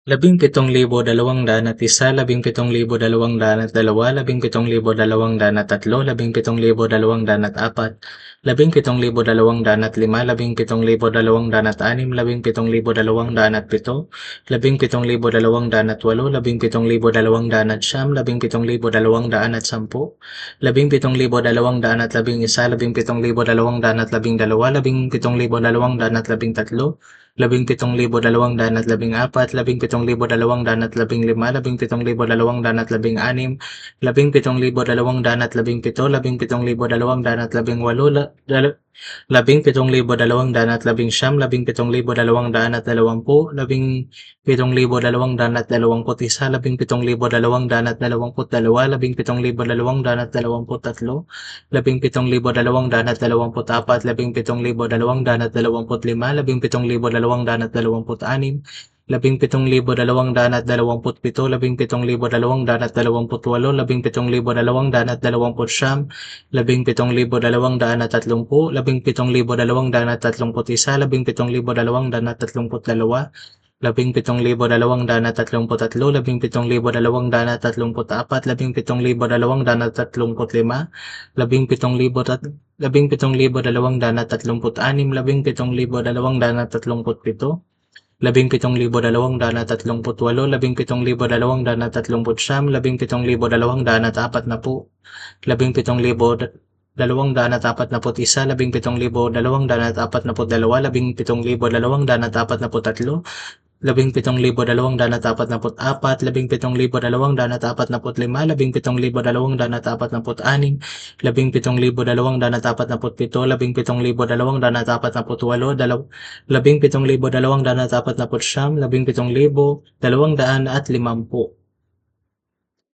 17,201, 17,202, 17,203, 17,204, 17,205, 17,206, 17,207, 17,208, 17,209, 17,210, 17,211, 17,212, 17,213, 17,214, 17,215, 17,216, 17,217, 17,218, 17,219, 17,220, 17,221, 17,222, 17,223, 17,224, 17,225, 17,226, 17,227, 17,228, 17,229, 17,230, 17,231, 17,232, 17,233, 17,234, 17,235, 17,236, 17,237, 17,238, 17,239, 17,240, 17,241, 17,242, 17,243, 17,244, 17,245, 17,246, 17,247, 17,248, 17,249, 17,250.